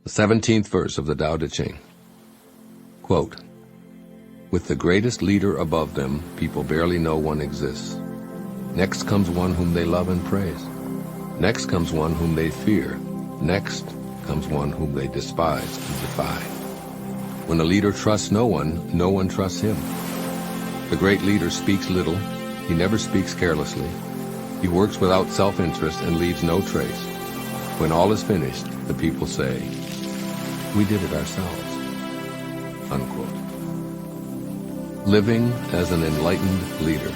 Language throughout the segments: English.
The 17th verse of the Tao Te Ching. Quote, "With the greatest leader above them, people barely know one exists. Next comes one whom they love and praise. Next comes one whom they fear. Next comes one whom they despise and defy. When a leader trusts no one trusts him. The great leader speaks little. He never speaks carelessly. He works without self-interest and leaves no trace. When all is finished, the people say, 'We did it ourselves.'" Unquote. Living as an enlightened leader.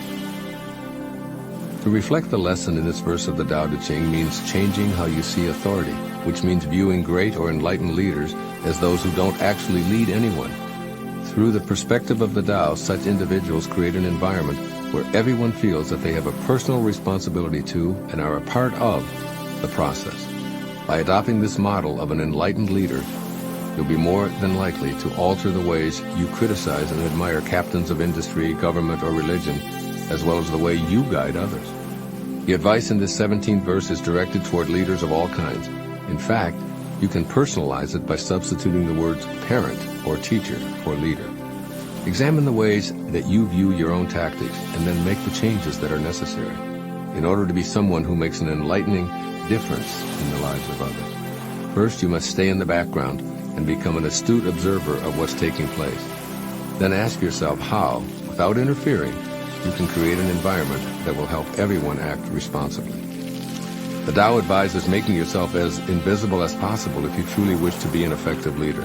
To reflect the lesson in this verse of the Tao Te Ching means changing how you see authority, which means viewing great or enlightened leaders as those who don't actually lead anyone. Through the perspective of the Tao, such individuals create an environment where everyone feels that they have a personal responsibility to and are a part of the process. By adopting this model of an enlightened leader, you'll be more than likely to alter the ways you criticize and admire captains of industry, government, or religion, as well as the way you guide others. The advice in this 17th verse is directed toward leaders of all kinds. In fact, you can personalize it by substituting the words parent or teacher for leader. Examine the ways that you view your own tactics and then make the changes that are necessary in order to be someone who makes an enlightening difference in the lives of others. First, you must stay in the background and become an astute observer of what's taking place. Then ask yourself how, without interfering, you can create an environment that will help everyone act responsibly. The Tao advises making yourself as invisible as possible if you truly wish to be an effective leader.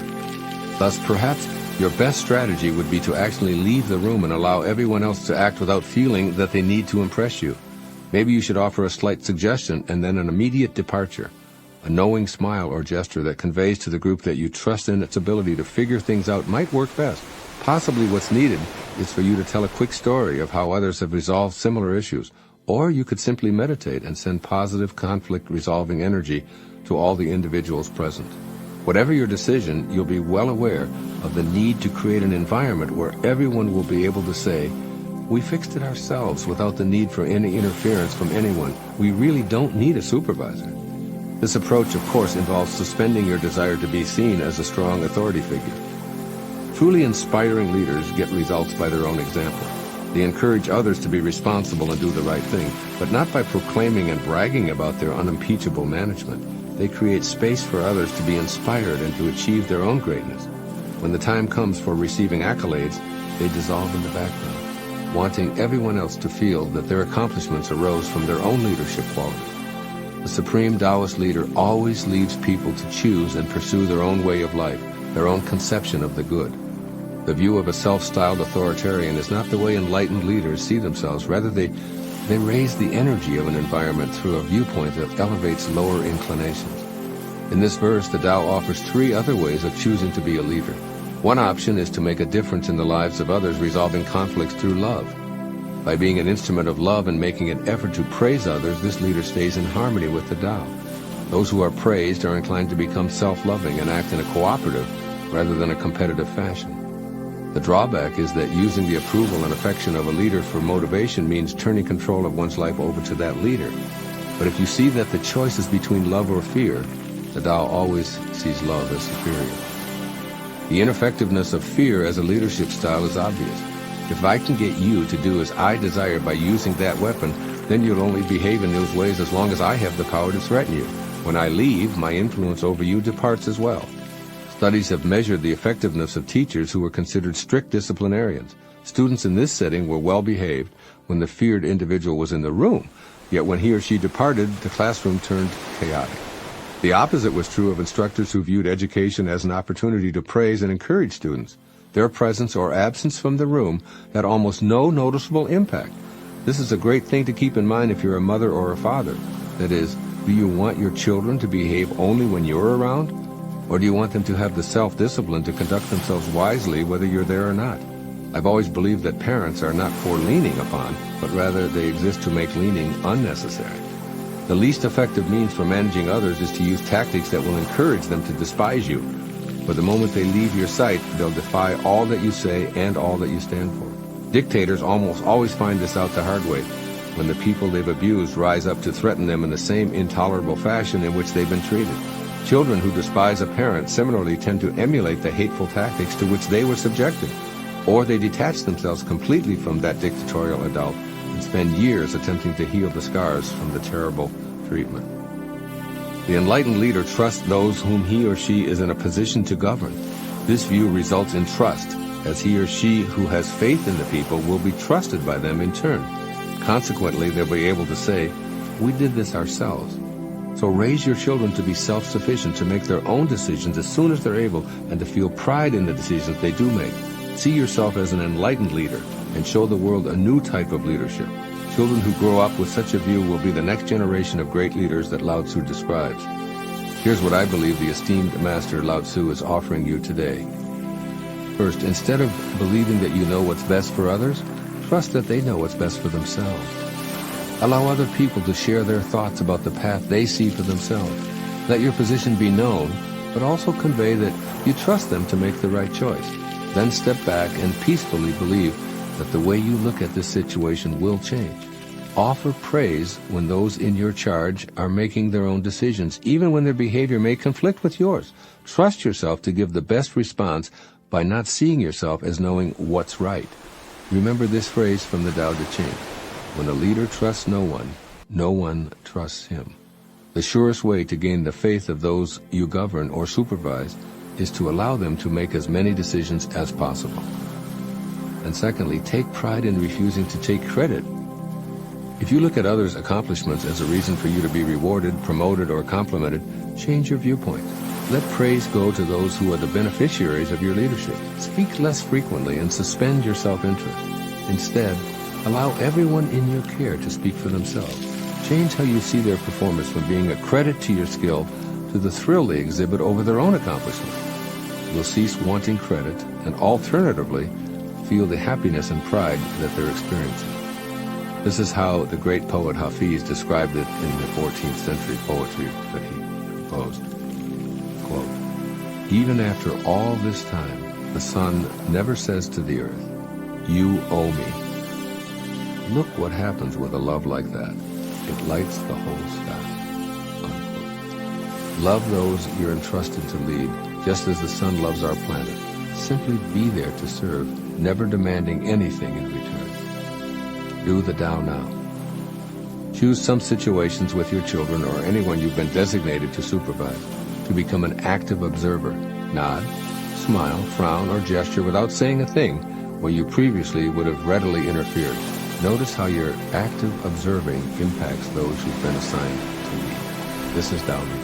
Thus, perhaps your best strategy would be to actually leave the room and allow everyone else to act without feeling that they need to impress you. Maybe you should offer a slight suggestion and then an immediate departure. A knowing smile or gesture that conveys to the group that you trust in its ability to figure things out might work best. Possibly what's needed is for you to tell a quick story of how others have resolved similar issues, or you could simply meditate and send positive conflict-resolving energy to all the individuals present. Whatever your decision, you'll be well aware of the need to create an environment where everyone will be able to say, "We fixed it ourselves without the need for any interference from anyone. We really don't need a supervisor." This approach, of course, involves suspending your desire to be seen as a strong authority figure. Truly inspiring leaders get results by their own example. They encourage others to be responsible and do the right thing, but not by proclaiming and bragging about their unimpeachable management. They create space for others to be inspired and to achieve their own greatness. When the time comes for receiving accolades, they dissolve in the background, wanting everyone else to feel that their accomplishments arose from their own leadership qualities. The supreme Taoist leader always leaves people to choose and pursue their own way of life, their own conception of the good. The view of a self-styled authoritarian is not the way enlightened leaders see themselves. Rather, they raise the energy of an environment through a viewpoint that elevates lower inclinations. In this verse, the Tao offers 3 other ways of choosing to be a leader. One option is to make a difference in the lives of others, resolving conflicts through love. By being an instrument of love and making an effort to praise others, this leader stays in harmony with the Tao. Those who are praised are inclined to become self-loving and act in a cooperative rather than a competitive fashion. The drawback is that using the approval and affection of a leader for motivation means turning control of one's life over to that leader. But if you see that the choice is between love or fear, the Tao always sees love as superior. The ineffectiveness of fear as a leadership style is obvious. If I can get you to do as I desire by using that weapon, then you'll only behave in those ways as long as I have the power to threaten you. When I leave, my influence over you departs as well. Studies have measured the effectiveness of teachers who were considered strict disciplinarians. Students in this setting were well behaved when the feared individual was in the room, yet when he or she departed, the classroom turned chaotic. The opposite was true of instructors who viewed education as an opportunity to praise and encourage students. Their presence or absence from the room had almost no noticeable impact. This is a great thing to keep in mind if you're a mother or a father. That is, do you want your children to behave only when you're around? Or do you want them to have the self-discipline to conduct themselves wisely whether you're there or not? I've always believed that parents are not for leaning upon, but rather they exist to make leaning unnecessary. The least effective means for managing others is to use tactics that will encourage them to despise you. For the moment they leave your sight, they'll defy all that you say and all that you stand for. Dictators almost always find this out the hard way, when the people they've abused rise up to threaten them in the same intolerable fashion in which they've been treated. Children who despise a parent similarly tend to emulate the hateful tactics to which they were subjected, or they detach themselves completely from that dictatorial adult and spend years attempting to heal the scars from the terrible treatment. The enlightened leader trusts those whom he or she is in a position to govern. This view results in trust, as he or she who has faith in the people will be trusted by them in turn. Consequently, they'll be able to say, "We did this ourselves." So raise your children to be self-sufficient, to make their own decisions as soon as they're able, and to feel pride in the decisions they do make. See yourself as an enlightened leader and show the world a new type of leadership. Children who grow up with such a view will be the next generation of great leaders that Lao Tzu describes. Here's what I believe the esteemed master Lao Tzu is offering you today. First, instead of believing that you know what's best for others, trust that they know what's best for themselves. Allow other people to share their thoughts about the path they see for themselves. Let your position be known, but also convey that you trust them to make the right choice. Then step back and peacefully believe that the way you look at this situation will change. Offer praise when those in your charge are making their own decisions, even when their behavior may conflict with yours. Trust yourself to give the best response by not seeing yourself as knowing what's right. Remember this phrase from the Tao Te Ching: when a leader trusts no one trusts him. The surest way to gain the faith of those you govern or supervise is to allow them to make as many decisions as possible. And secondly, take pride in refusing to take credit. If you look at others' accomplishments as a reason for you to be rewarded, promoted, or complimented, change your viewpoint. Let praise go to those who are the beneficiaries of your leadership. Speak less frequently and suspend your self-interest. Instead, allow everyone in your care to speak for themselves. Change how you see their performance from being a credit to your skill to the thrill they exhibit over their own accomplishments. You'll cease wanting credit and alternatively feel the happiness and pride that they're experiencing. This is how the great poet Hafiz described it in the 14th century poetry that he composed. Quote, "Even after all this time, the sun never says to the earth, 'You owe me.' Look what happens with a love like that. It lights the whole sky." Unquote. Love those you're entrusted to lead, just as the sun loves our planet. Simply be there to serve, never demanding anything in return. Do the Tao now. Choose some situations with your children or anyone you've been designated to supervise to become an active observer. Nod, smile, frown, or gesture without saying a thing where you previously would have readily interfered. Notice how your active observing impacts those who've been assigned to lead. This is Tao Te Ching.